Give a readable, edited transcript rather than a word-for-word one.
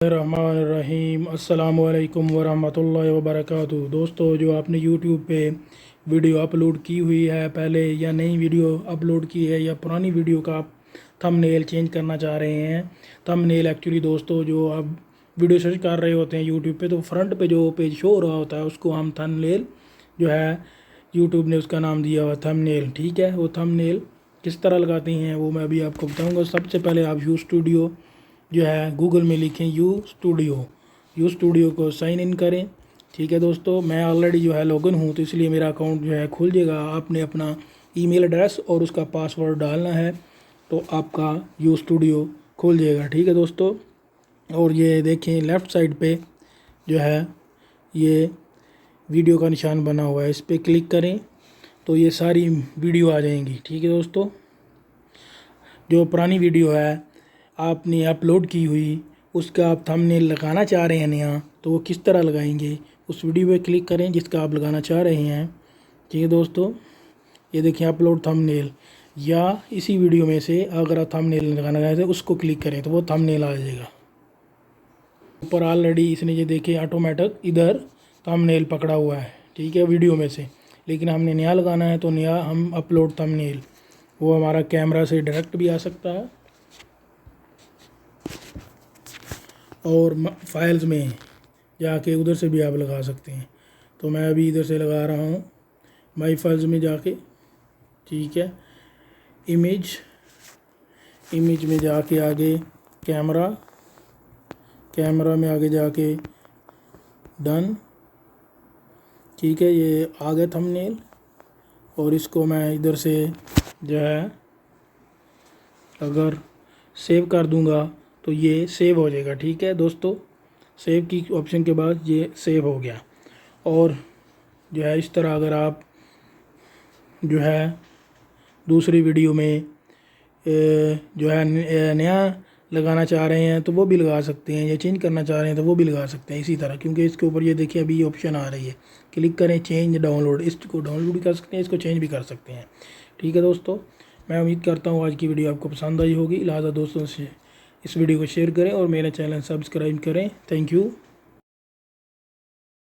रहीम अस्सलामुअलैकुम वरहमतुल्लाहि वबरकातुहू। दोस्तों, जो आपने यूट्यूब पे वीडियो अपलोड की हुई है पहले, या नई वीडियो अपलोड की है, या पुरानी वीडियो का आप थंबनेल चेंज करना चाह रहे हैं। थंबनेल एक्चुअली दोस्तों, जो आप वीडियो सर्च कर रहे होते हैं यूट्यूब पे, तो फ्रंट पे जो पेज शो हो रहा होता है उसको हम थंबनेल जो है, यूट्यूब ने उसका नाम दिया हुआ थंबनेल। ठीक है, वो थंबनेल किस तरह लगाते हैं वो मैं अभी आपको बताऊँगा। सबसे पहले आप यू स्टूडियो जो है गूगल में लिखें यू स्टूडियो को साइन इन करें। ठीक है दोस्तों, मैं ऑलरेडी जो है लॉगिन हूँ, तो इसलिए मेरा अकाउंट जो है खुल जाएगा। आपने अपना ईमेल एड्रेस और उसका पासवर्ड डालना है, तो आपका यू स्टूडियो खुल जाएगा। ठीक है दोस्तों, और ये देखें लेफ़्ट साइड पे जो है ये वीडियो का निशान बना हुआ है, इस पर क्लिक करें तो ये सारी वीडियो आ जाएंगी। ठीक है दोस्तों, जो पुरानी वीडियो है आपने अपलोड की हुई, उसका आप थंबनेल लगाना चाह रहे हैं नया, तो वो किस तरह लगाएंगे, उस वीडियो पे क्लिक करें जिसका आप लगाना चाह रहे हैं। ठीक है दोस्तों, ये देखिए अपलोड थंबनेल, या इसी वीडियो में से अगर आप थंबनेल लगाना चाहते हैं उसको क्लिक करें तो वो थंबनेल आ जाएगा। ऊपर ऑलरेडी इसने ये देखे ऑटोमेटिक इधर थंबनेल पकड़ा हुआ है। ठीक है, वीडियो में से, लेकिन हमने नया लगाना है तो नया हम अपलोड थंबनेल, वो हमारा कैमरा से डायरेक्ट भी आ सकता है और फाइल्स में जाके उधर से भी आप लगा सकते हैं। तो मैं अभी इधर से लगा रहा हूँ माई फाइल्स में जाके। ठीक है, इमेज में जाके आगे कैमरा में आगे जाके डन। ठीक है, ये आ गया थंबनेल, और इसको मैं इधर से जो है अगर सेव कर दूंगा तो ये सेव हो जाएगा। ठीक है दोस्तों, सेव की ऑप्शन के बाद ये सेव हो गया। और जो है इस तरह अगर आप जो है दूसरी वीडियो में जो है नया लगाना चाह रहे हैं तो वो भी लगा सकते हैं, या चेंज करना चाह रहे हैं तो वो भी लगा सकते हैं इसी तरह। क्योंकि इसके ऊपर ये देखिए अभी ये ऑप्शन आ रही है, क्लिक करें चेंज डाउनलोड, इसको डाउनलोड भी कर सकते हैं, इसको चेंज भी कर सकते हैं। ठीक है दोस्तों, मैं उम्मीद करता हूँ आज की वीडियो आपको पसंद आई होगी। लिहाजा दोस्तों से इस वीडियो को शेयर करें और मेरे चैनल सब्सक्राइब करें। Thank you.